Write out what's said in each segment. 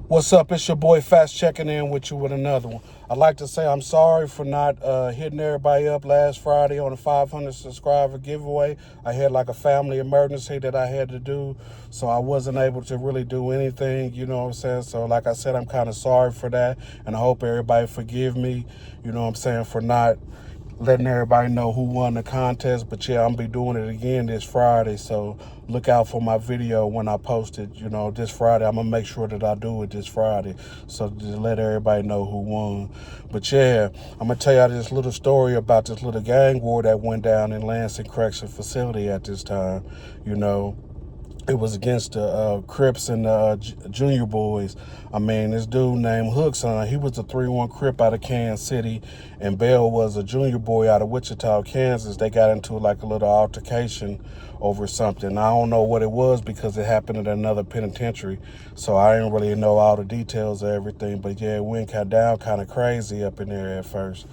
What's up? It's your boy Fast checking in with you with another one. I'd like to say I'm sorry for not hitting everybody up last Friday on the 500 subscriber giveaway. I had like a family emergency that I had to do, so I wasn't able to really do anything, you know what I'm saying? So like I said, I'm kind of sorry for that, and I hope everybody forgive me, you know what I'm saying, for not letting everybody know who won the contest. But yeah, I'm gonna be doing it again this Friday, so look out for my video when I post it, you know, this Friday. I'm gonna make sure that I do it this Friday, so to let everybody know who won. But yeah, I'm gonna tell y'all this little story about this little gang war that went down in Lansing Correction Facility at this time. You know, it was against the Crips and the Junior Boys. I mean, this dude named Hookson, he was a 3-1 Crip out of Kansas City, and Bell was a Junior Boy out of Wichita, Kansas. They got into like a little altercation over something. I don't know what it was because it happened at another penitentiary, so I didn't really know all the details of everything. But yeah, it went down kind of crazy up in there at first.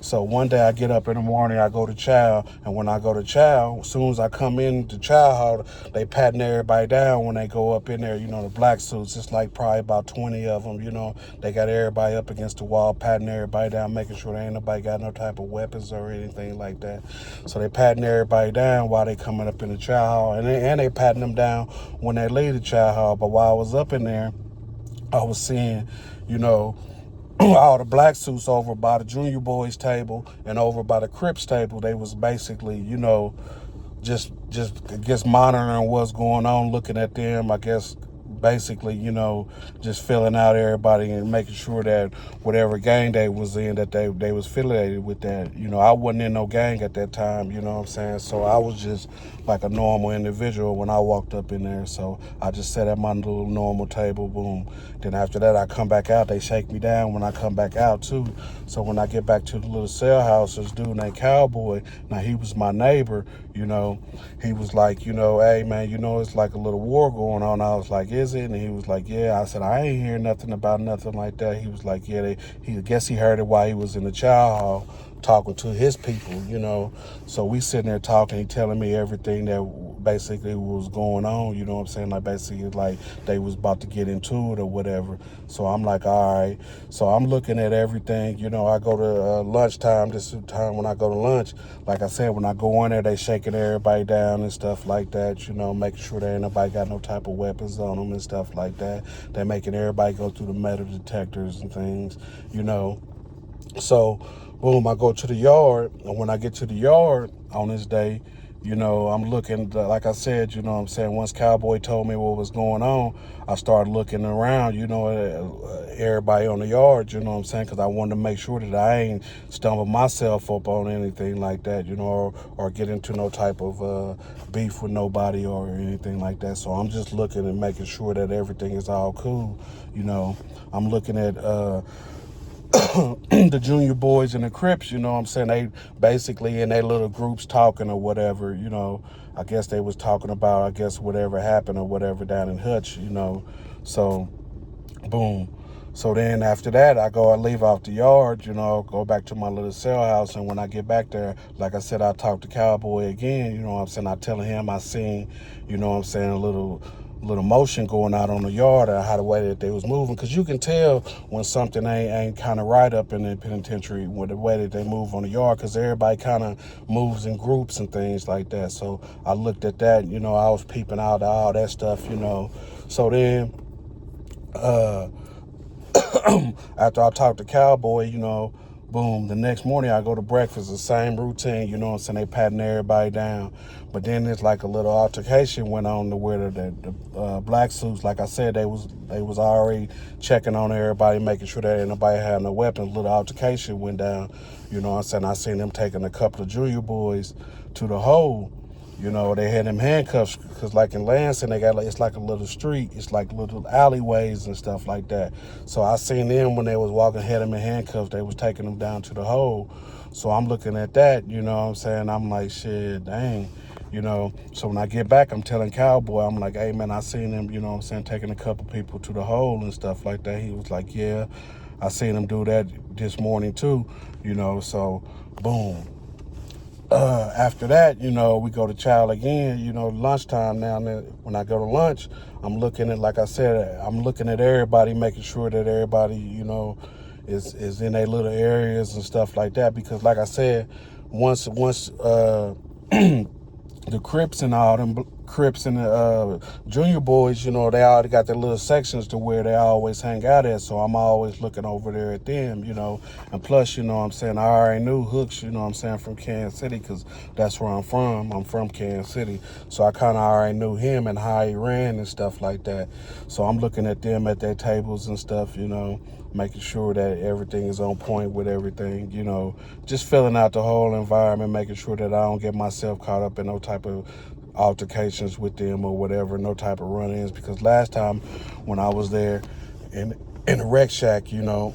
So one day I get up in the morning, I go to chow, and when I go to chow, as soon as I come in to chow hall, they patting everybody down when they go up in there. You know, the black suits, it's like probably about 20 of them, you know. They got everybody up against the wall, patting everybody down, making sure there ain't nobody got no type of weapons or anything like that. So they patting everybody down while they coming up in the chow hall, and they patting them down when they leave the chow hall. But while I was up in there, I was seeing, you know, all the black suits over by the Junior Boys table and over by the Crips table. They was basically, you know, just I guess monitoring what's going on, looking at them, I guess basically, you know, just filling out everybody and making sure that whatever gang they was in, that they was affiliated with that. You know, I wasn't in no gang at that time, you know what I'm saying? So I was just like a normal individual when I walked up in there. So I just sat at my little normal table, boom. Then after that, I come back out, they shake me down when I come back out too. So when I get back to the little cell house, this dude named Cowboy, now he was my neighbor, you know, he was like, you know, hey man, you know, it's like a little war going on. I was like, is it? And he was like, yeah. I said, I ain't hear nothing about nothing like that. He was like, yeah, I guess he heard it while he was in the chow hall talking to his people, you know. So we sitting there talking, he telling me everything that basically was going on, you know what I'm saying? Like basically like they was about to get into it or whatever. So I'm like, all right. So I'm looking at everything, you know. I go to lunchtime. This is the time when I go to lunch. Like I said, when I go in there, they shaking everybody down and stuff like that, you know, making sure there ain't nobody got no type of weapons on them and stuff like that. They're making everybody go through the metal detectors and things, you know. So, boom, I go to the yard, and when I get to the yard on this day, you know, I'm looking, like I said, you know what I'm saying, once Cowboy told me what was going on, I started looking around, you know, everybody on the yard, you know what I'm saying, because I wanted to make sure that I ain't stumble myself up on anything like that, you know, or get into no type of beef with nobody or anything like that. So I'm just looking and making sure that everything is all cool, you know. I'm looking at the Junior Boys and the Crips, you know what I'm saying, they basically in their little groups talking or whatever, you know. I guess they was talking about, I guess, whatever happened or whatever down in Hutch, you know. So, boom. So then after that, I leave out the yard, you know, go back to my little cell house. And when I get back there, like I said, I talk to Cowboy again, you know what I'm saying. I telling him I seen, you know what I'm saying, a little motion going out on the yard, or how the way that they was moving, because you can tell when something ain't kind of right up in the penitentiary with the way that they move on the yard, because everybody kind of moves in groups and things like that. So I looked at that, you know, I was peeping out all that stuff, you know. So then after I talked to Cowboy, you know, boom, the next morning I go to breakfast, the same routine, you know what I'm saying, they patting everybody down. But then there's like a little altercation went on to where the black suits, like I said, they was already checking on everybody, making sure that ain't nobody had no weapons. Little altercation went down, you know what I'm saying. I seen them taking a couple of Junior Boys to the hole. You know, they had them handcuffs, because like in Lansing, they got, like, it's like a little street. It's like little alleyways and stuff like that. So I seen them when they was walking, had them in handcuffs. They was taking them down to the hole. So I'm looking at that, you know what I'm saying? I'm like, shit, dang. You know, so when I get back, I'm telling Cowboy, I'm like, hey, man, I seen him, you know what I'm saying, taking a couple people to the hole and stuff like that. He was like, yeah, I seen him do that this morning too, you know. So, boom. After that, we go to chow again, lunchtime now. And then when I go to lunch, I'm looking at, like I said, I'm looking at everybody, making sure that everybody, is in their little areas and stuff like that. Because like I said, once the Crips and all them Crips and the junior boys, they already got their little sections to where they always hang out at. So I'm always looking over there at them, And plus, I already knew Hooks, from Kansas City, because that's where I'm from. I'm from Kansas City. So I kind of already knew him and how he ran and stuff like that. So I'm looking at them at their tables and stuff, making sure that everything is on point with everything, just filling out the whole environment, making sure that I don't get myself caught up in no type of altercations with them or whatever, no type of run-ins. Because last time when I was there in the rec shack, a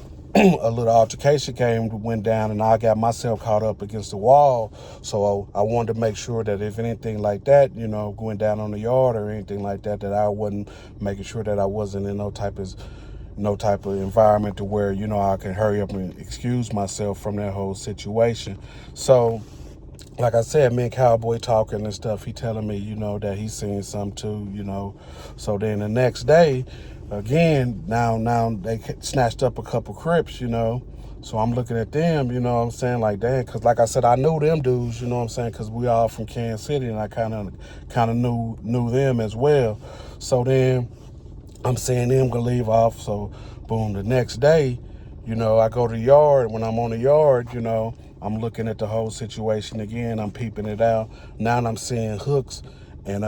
little altercation went down, and I got myself caught up against the wall. So I wanted to make sure that if anything like that, going down on the yard or anything like that, that I wasn't making sure that I wasn't in no type of environment to where, I can hurry up and excuse myself from that whole situation. So, like I said, me and Cowboy talking and stuff, he telling me, that he's seen some too, So then the next day, again, now they snatched up a couple Crips, So I'm looking at them, like, dang, because like I said, I knew them dudes, because we all from Kansas City, and I kind of knew them as well. So then I'm seeing them gonna leave off. So boom, the next day, I go to the yard. When I'm on the yard, I'm looking at the whole situation again. I'm peeping it out. Now I'm seeing Hooks and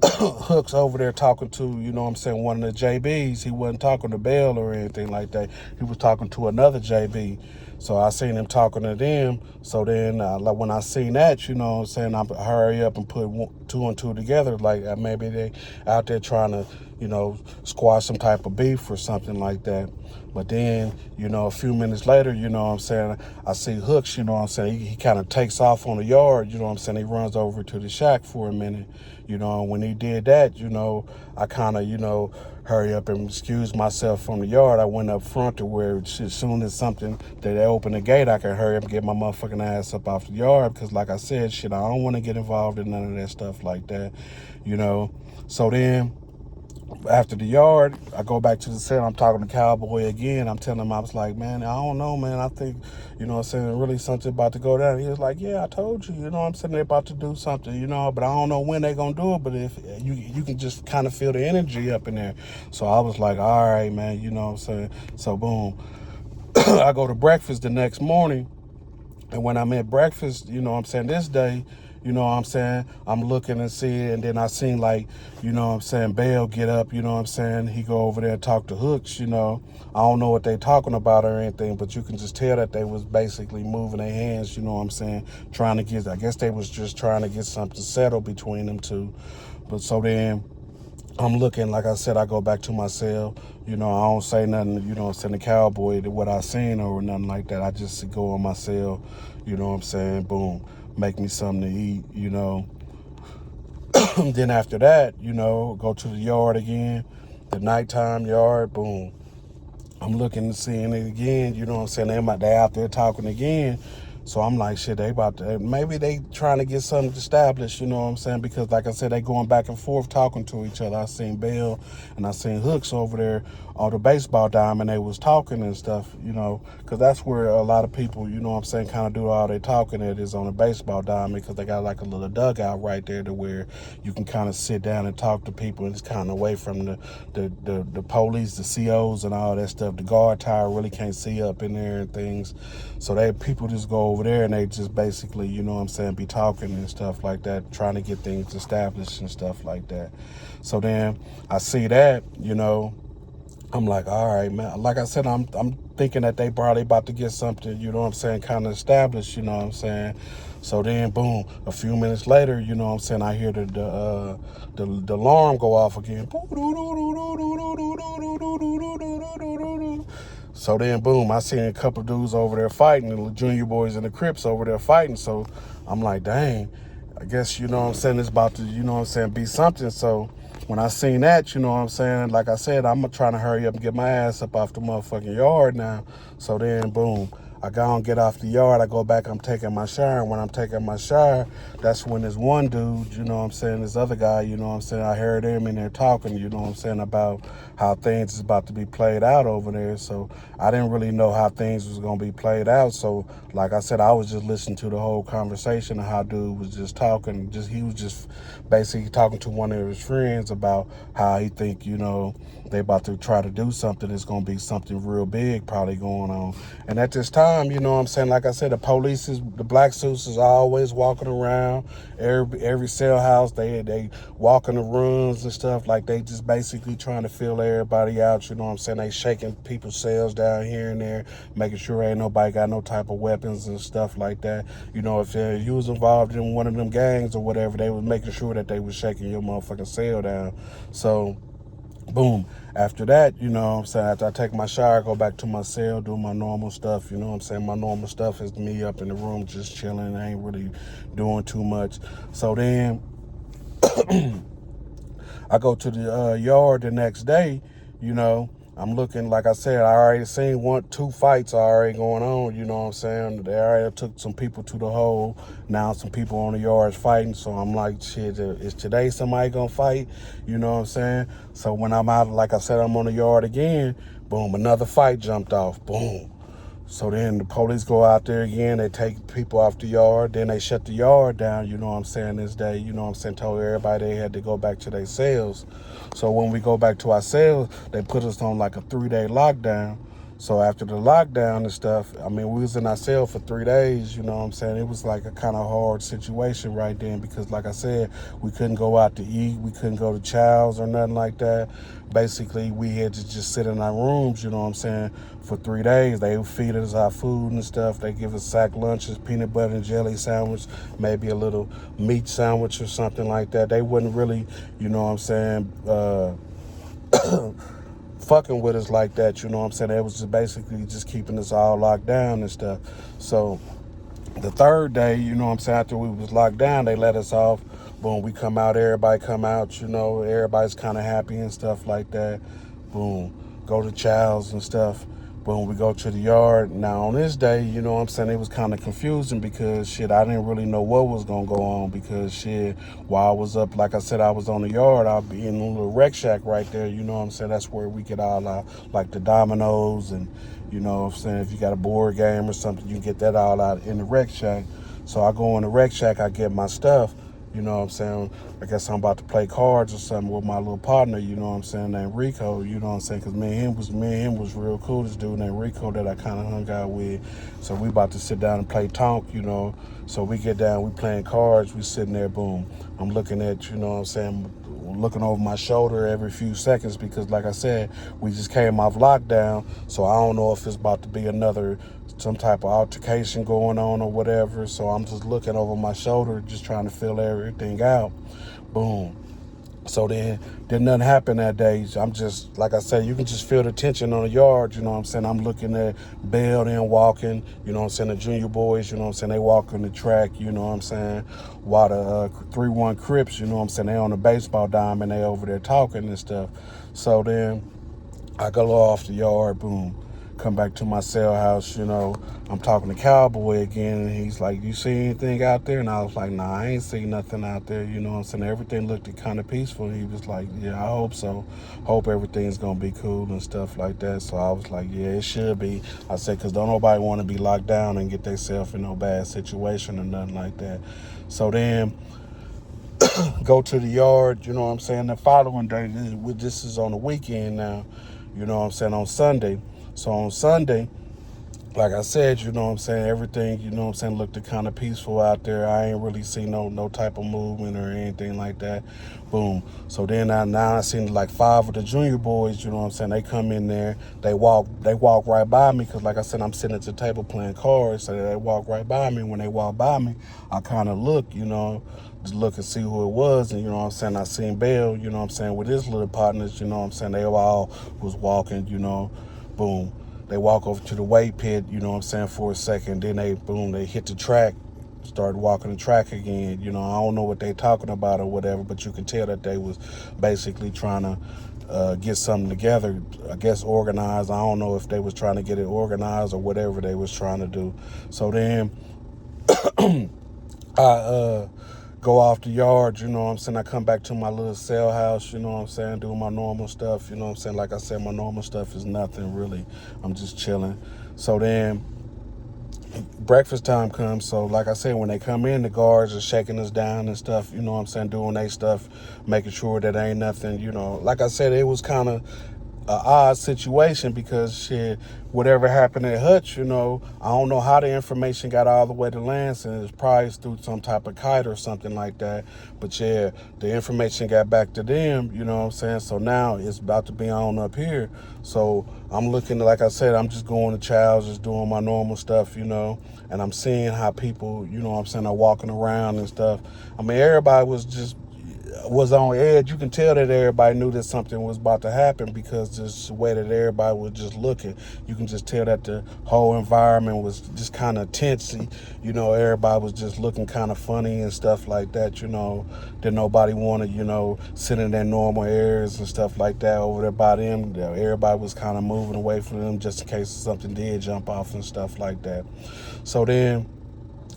Hooks over there talking to, one of the JBs. He wasn't talking to Bell or anything like that. He was talking to another JB. So I seen him talking to them. So then like when I seen that, I hurry up and put two and two together. Like maybe they out there trying to, squash some type of beef or something like that. But then, a few minutes later, I see Hooks, he kind of takes off on the yard, he runs over to the shack for a minute, when he did that, I kind of, hurry up and excuse myself from the yard. I went up front to where as soon as that they open the gate, I can hurry up and get my motherfucking ass up off the yard, because like I said, I don't want to get involved in none of that stuff like that, So then, after the yard, I go back to the set. I'm talking to Cowboy again. I'm telling him, I was like, man, I don't know, man. I think, really something about to go down. He was like, yeah, I told you, they're about to do something, but I don't know when they're going to do it. But if you can just kind of feel the energy up in there. So I was like, all right, man, So boom, I go to breakfast the next morning. And when I'm at breakfast, this day, I'm looking and seeing, and then I seen Bell get up, he go over there and talk to Hooks, I don't know what they talking about or anything, but you can just tell that they was basically moving their hands, trying to get, I guess they was just trying to get something settled between them two. But so then I'm looking, like I said, I go back to my cell, I don't say nothing, the Cowboy to what I seen or nothing like that. I just go on my cell, boom, make me something to eat, Then after that, go to the yard again, the nighttime yard, boom. I'm looking and seeing it again, They out there talking again. So I'm like, shit, maybe they trying to get something established, Because like I said, they going back and forth talking to each other. I seen Bell and I seen Hooks over there on the baseball diamond. They was talking and stuff, because that's where a lot of people, kind of do all their talking at is on the baseball diamond, because they got like a little dugout right there to where you can kind of sit down and talk to people, and it's kind of away from the police, the COs and all that stuff. The guard tower really can't see up in there and things. So people just go over there and they just basically, be talking and stuff like that, trying to get things established and stuff like that. So then I see that, I'm like, all right, man. Like I said, I'm thinking that they probably about to get something, kind of established, So then, boom, a few minutes later, I hear the alarm go off again. So then, boom, I seen a couple dudes over there fighting, the junior boys and the Crips over there fighting. So I'm like, dang, I guess, it's about to, be something. So when I seen that, like I said, I'm trying to hurry up and get my ass up off the motherfucking yard now. So then, boom, I go and get off the yard. I go back. I'm taking my shower. And when I'm taking my shower, that's when this one dude, you know what I'm saying, this other guy, you know what I'm saying, I heard him in there talking, you know what I'm saying, about how things is about to be played out over there. So I didn't really know how things was going to be played out. So like I said, I was just listening to the whole conversation of how dude was just talking. He was just basically talking to one of his friends about how he think, you know, they about to try to do something. It's going to be something real big probably going on. And at this time, you know what I'm saying, like I said, the black suits is always walking around. Every cell house, they walk in the rooms and stuff, like they just basically trying to fill everybody out, you know what I'm saying? They shaking people's cells down here and there, making sure ain't nobody got no type of weapons and stuff like that. You know, if you was involved in one of them gangs or whatever, they was making sure that they was shaking your motherfucking cell down. So boom. After that, you know what I'm saying, after I take my shower, go back to my cell, do my normal stuff, you know what I'm saying? My normal stuff is me up in the room just chilling. I ain't really doing too much. So then I go to the yard the next day, you know. I'm looking, like I said, I already seen two fights already going on, you know what I'm saying? They already took some people to the hole. Now some people on the yards fighting. So I'm like, shit, is today somebody gonna fight? You know what I'm saying? So when I'm out, like I said, I'm on the yard again, boom, another fight jumped off, boom. So then the police go out there again, they take people off the yard, then they shut the yard down, you know what I'm saying, this day, you know what I'm saying, told everybody they had to go back to their cells. So when we go back to our cells, they put us on like a 3-day lockdown. So after the lockdown and stuff, I mean, we was in our cell for 3 days, you know what I'm saying? It was like a kind of hard situation right then because, like I said, we couldn't go out to eat. We couldn't go to Chow's or nothing like that. Basically, we had to just sit in our rooms, you know what I'm saying, for 3 days. They would feed us our food and stuff. They give us sack lunches, peanut butter and jelly sandwich, maybe a little meat sandwich or something like that. They wouldn't really, you know what I'm saying, fucking with us like that, you know what I'm saying? It was just basically just keeping us all locked down and stuff. So the third day, you know what I'm saying, after we was locked down, they let us off. Boom, we come out, everybody come out, you know, everybody's kind of happy and stuff like that. Boom, go to Chow's and stuff. Boom, we go to the yard. Now on this day, you know what I'm saying, it was kind of confusing because shit, I didn't really know what was gonna go on because shit, while I was up, like I said, I was on the yard, I'll be in a little rec shack right there, you know what I'm saying, that's where we get all our, like the dominoes and, you know what I'm saying, if you got a board game or something, you can get that all out in the rec shack. So I go in the rec shack, I get my stuff, you know what I'm saying? I guess I'm about to play cards or something with my little partner, you know what I'm saying, named Rico, you know what I'm saying? Because me and him was real cool, this dude named Rico that I kind of hung out with. So we about to sit down and play Tonk, you know. So we get down, we playing cards, we sitting there, boom. I'm looking at, you know what I'm saying, looking over my shoulder every few seconds because, like I said, we just came off lockdown. So I don't know if it's about to be some type of altercation going on or whatever. So I'm just looking over my shoulder, just trying to feel everything out. Boom. So then nothing happen that day. I'm just, like I said, you can just feel the tension on the yard, you know what I'm saying? I'm looking at Bell then walking, you know what I'm saying, the junior boys, you know what I'm saying, they walk on the track, you know what I'm saying, while the 3-1 Crips, you know what I'm saying, they on the baseball diamond, they over there talking and stuff. So then I go off the yard, boom, come back to my cell house, you know, I'm talking to Cowboy again, and he's like, you see anything out there? And I was like, nah, I ain't see nothing out there, you know what I'm saying? Everything looked kind of peaceful. He was like, yeah, I hope so. Hope everything's going to be cool and stuff like that. So I was like, yeah, it should be. I said, because don't nobody want to be locked down and get themselves in no bad situation or nothing like that. So then go to the yard, you know what I'm saying? The following day, this is on the weekend now, you know what I'm saying, on Sunday. So on Sunday, like I said, you know what I'm saying, everything, you know what I'm saying, looked kind of peaceful out there. I ain't really seen no type of movement or anything like that. Boom. So then now I seen like 5 of the junior boys, you know what I'm saying, they come in there, they walk right by me because, like I said, I'm sitting at the table playing cards, so they walk right by me. When they walk by me, I kind of look, you know, just look and see who it was, and you know what I'm saying, I seen Bell, you know what I'm saying, with his little partners, you know what I'm saying, they all was walking, you know, boom. They walk over to the weight pit, you know what I'm saying, for a second. Then they hit the track, start walking the track again. You know, I don't know what they talking about or whatever, but you can tell that they was basically trying to get something together, I guess organized. I don't know if they was trying to get it organized or whatever they was trying to do. So then I go off the yard, you know what I'm saying? I come back to my little cell house, you know what I'm saying, doing my normal stuff, you know what I'm saying? Like I said, my normal stuff is nothing really. I'm just chilling. So then breakfast time comes. So like I said, when they come in, the guards are shaking us down and stuff, you know what I'm saying, doing their stuff, making sure that ain't nothing, you know. Like I said, it was kind of a odd situation because shit, whatever happened at Hutch, you know, I don't know how the information got all the way to Lansing. It's probably through some type of kite or something like that. But yeah, the information got back to them, you know what I'm saying? So now it's about to be on up here. So I'm looking, like I said, I'm just going to Child's, just doing my normal stuff, you know, and I'm seeing how people, you know what I'm saying, are walking around and stuff. I mean, everybody was on edge. You can tell that everybody knew that something was about to happen because just the way that everybody was just looking. You can just tell that the whole environment was just kind of tense. You know, everybody was just looking kind of funny and stuff like that, you know, that nobody wanted, you know, sit in their normal areas and stuff like that over there by them. Everybody was kind of moving away from them just in case something did jump off and stuff like that. So then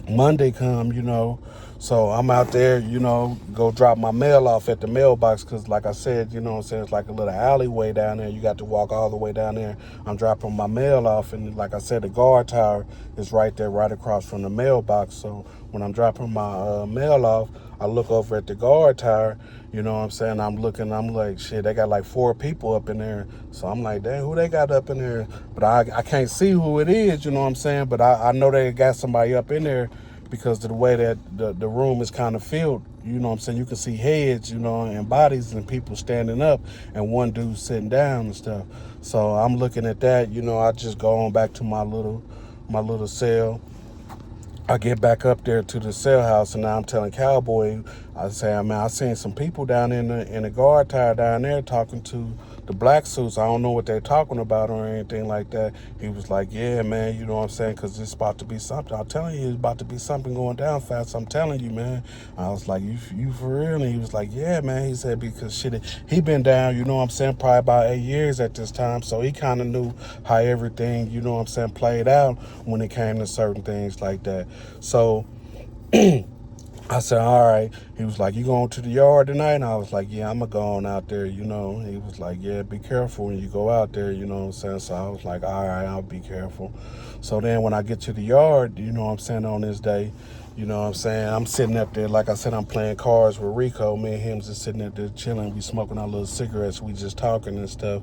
Monday come, you know, so I'm out there, you know, go drop my mail off at the mailbox because, like I said, you know what I'm saying, it's like a little alleyway down there. You got to walk all the way down there. I'm dropping my mail off, and like I said, the guard tower is right there, right across from the mailbox. So when I'm dropping my mail off, I look over at the guard tower, you know what I'm saying, I'm looking, I'm like, shit, they got like 4 people up in there. So I'm like, damn, who they got up in there? But I can't see who it is, you know what I'm saying, but I know they got somebody up in there because of the way that the room is kind of filled, you know what I'm saying? You can see heads, you know, and bodies and people standing up and one dude sitting down and stuff. So I'm looking at that, you know, I just go on back to my little cell. I get back up there to the cell house, and now I'm telling Cowboy, I say, man, I seen some people down in the guard tower down there talking to the black suits. I don't know what they're talking about or anything like that. He was like, yeah, man, you know what I'm saying, because it's about to be something. I'm telling you, it's about to be something going down fast. I'm telling you, man. I was like, you for real? And he was like, yeah, man. He said, because shit, he been down, you know what I'm saying, probably about 8 years at this time, so he kind of knew how everything, you know what I'm saying, played out when it came to certain things like that. So I said, all right. He was like, you going to the yard tonight? And I was like, yeah, I'm going to go on out there, you know. He was like, yeah, be careful when you go out there, you know what I'm saying? So I was like, all right, I'll be careful. So then when I get to the yard, you know what I'm saying, on this day, you know what I'm saying, I'm sitting up there, like I said, I'm playing cards with Rico. Me and him just sitting up there chilling. We smoking our little cigarettes. We just talking and stuff.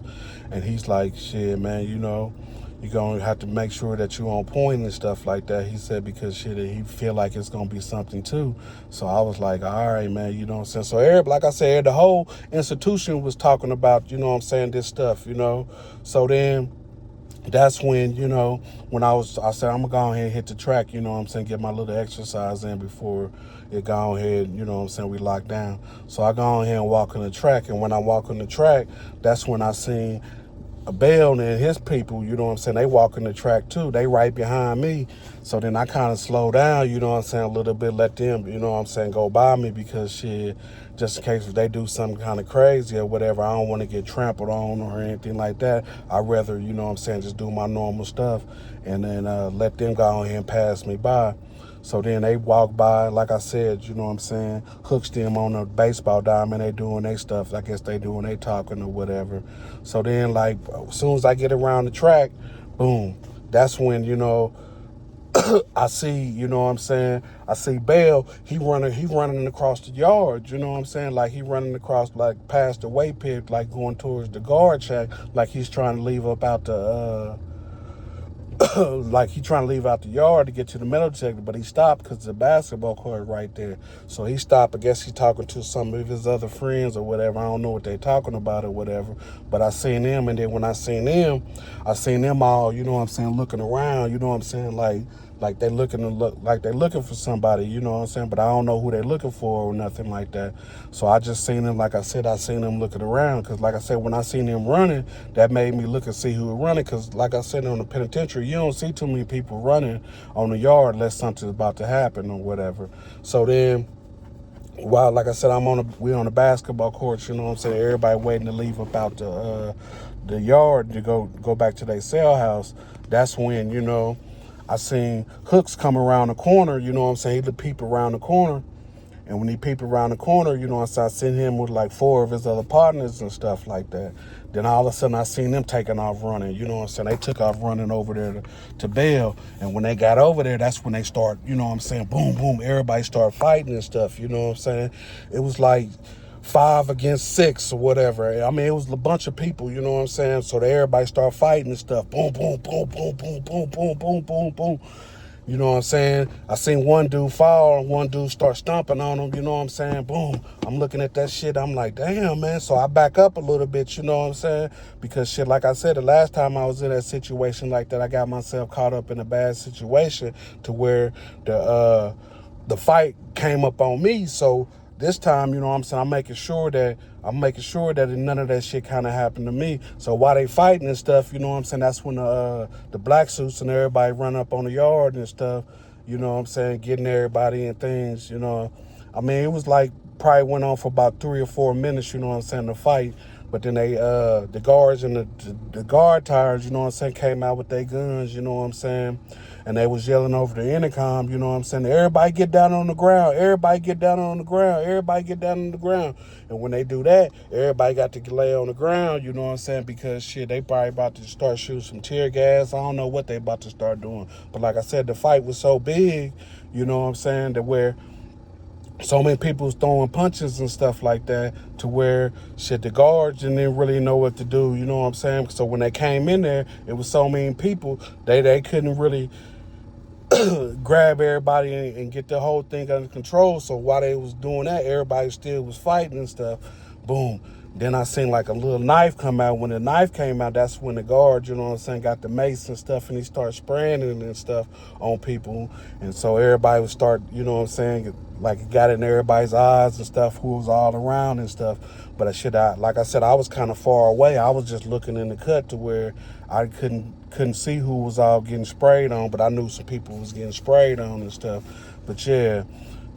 And he's like, shit, man, you know, you're going to have to make sure that you're on point and stuff like that. He said, because shit, he feel like it's going to be something too. So I was like, all right, man, you know what I'm saying? So Eric, like I said, the whole institution was talking about, you know what I'm saying, this stuff, you know? So then that's when, you know, when I said, I'm going to go ahead and hit the track, you know what I'm saying, get my little exercise in before it go ahead, you know what I'm saying, we lock down. So I go ahead and walk on the track. And when I walk on the track, that's when I seen a Bell and his people, you know what I'm saying, they walking the track too. They right behind me. So then I kind of slow down, you know what I'm saying, a little bit, let them, you know what I'm saying, go by me because shit, just in case if they do something kind of crazy or whatever, I don't want to get trampled on or anything like that. I'd rather, you know what I'm saying, just do my normal stuff and then let them go ahead and pass me by. So then they walk by, like I said, you know what I'm saying, hooks them on a baseball diamond, they doing their stuff. I guess they doing they talking or whatever. So then, like, as soon as I get around the track, boom, that's when, you know, I see, you know what I'm saying, I see Bell, he running across the yard, you know what I'm saying, like he running across, like past the weight pit, like going towards the guard shack, like he's trying to leave up out the, like he trying to leave out the yard to get to the metal detector, but he stopped because the basketball court right there. So he stopped. I guess he's talking to some of his other friends or whatever. I don't know what they talking about or whatever. But I seen them, and then when I seen them all, you know what I'm saying, looking around, you know what I'm saying, like they looking for somebody, you know what I'm saying, but I don't know who they looking for or nothing like that. So I just seen them, like I said, I seen them looking around because, like I said, when I seen them running, that made me look and see who was running because, like I said, on the penitentiary, you don't see too many people running on the yard unless something's about to happen or whatever. So then While, like I said, we're on the basketball court, you know what I'm saying? Everybody waiting to leave about the yard to go back to their cell house. That's when, I seen Hooks come around the corner, you know what I'm saying? He'd peep around the corner. And when he peeped around the corner, you know, I seen him with like 4 of his other partners and stuff like that. Then all of a sudden I seen them taking off running, you know what I'm saying? They took off running over there to bail. And when they got over there, that's when they start, you know what I'm saying? Boom, boom, everybody started fighting and stuff, you know what I'm saying? It was like 5 against 6 or whatever. I mean, it was a bunch of people, you know what I'm saying? So everybody started fighting and stuff. Boom, boom, boom, boom, boom, boom, boom, boom, boom, boom. You know what I'm saying? I seen one dude fall and one dude start stomping on him, you know what I'm saying? Boom. I'm looking at that shit. I'm like, damn, man. So I back up a little bit, you know what I'm saying? Because shit, like I said, the last time I was in that situation like that, I got myself caught up in a bad situation to where the fight came up on me. So this time, you know what I'm saying, I'm making sure that none of that shit kind of happened to me. So while they fighting and stuff, you know what I'm saying, that's when the black suits and everybody run up on the yard and stuff, you know what I'm saying, getting everybody and things, you know. I mean, it was like probably went on for about 3 or 4 minutes, you know what I'm saying, the fight. But then the guards and the guard tires, you know what I'm saying, came out with their guns, you know what I'm saying, and they was yelling over the intercom, you know what I'm saying, everybody get down on the ground, everybody get down on the ground, everybody get down on the ground. And when they do that, everybody got to lay on the ground, you know what I'm saying, because shit, they probably about to start shooting some tear gas. I don't know what they about to start doing. But like I said, the fight was so big, you know what I'm saying, that where so many people was throwing punches and stuff like that to where shit, the guards didn't really know what to do, you know what I'm saying? So when they came in there, it was so many people, they couldn't really grab everybody and get the whole thing under control. So while they was doing that, everybody still was fighting and stuff. Boom. Then I seen like a little knife come out. When the knife came out, that's when the guard, you know what I'm saying, got the mace and stuff, and he started spraying it and stuff on people. And so everybody would start, you know what I'm saying, like it got in everybody's eyes and stuff, who was all around and stuff. But like I said, I was kind of far away. I was just looking in the cut to where I couldn't see who was all getting sprayed on, but I knew some people was getting sprayed on and stuff. But yeah,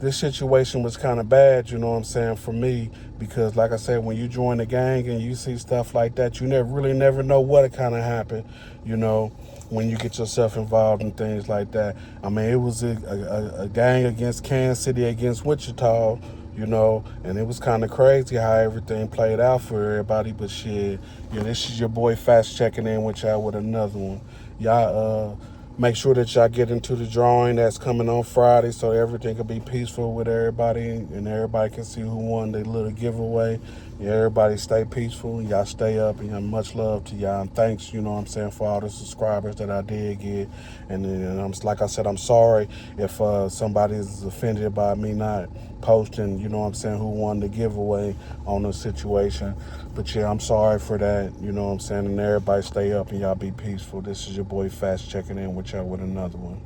this situation was kind of bad, you know what I'm saying, for me, because like I said, when you join a gang and you see stuff like that, you never know what kind of happen, you know, when you get yourself involved in things like that. I mean, it was a gang against Kansas City against Wichita, you know, and it was kind of crazy how everything played out for everybody. But shit, yeah, this is your boy Fast checking in with y'all with another one. Y'all make sure that y'all get into the drawing that's coming on Friday so everything can be peaceful with everybody and everybody can see who won their little giveaway. Yeah, everybody stay peaceful. Y'all stay up, and much love to y'all. And thanks, you know what I'm saying, for all the subscribers that I did get. And then, like I said, I'm sorry if somebody is offended by me not posting, you know what I'm saying, who won the giveaway on the situation. But yeah, I'm sorry for that, you know what I'm saying, and everybody stay up and y'all be peaceful. This is your boy Fast checking in with y'all with another one.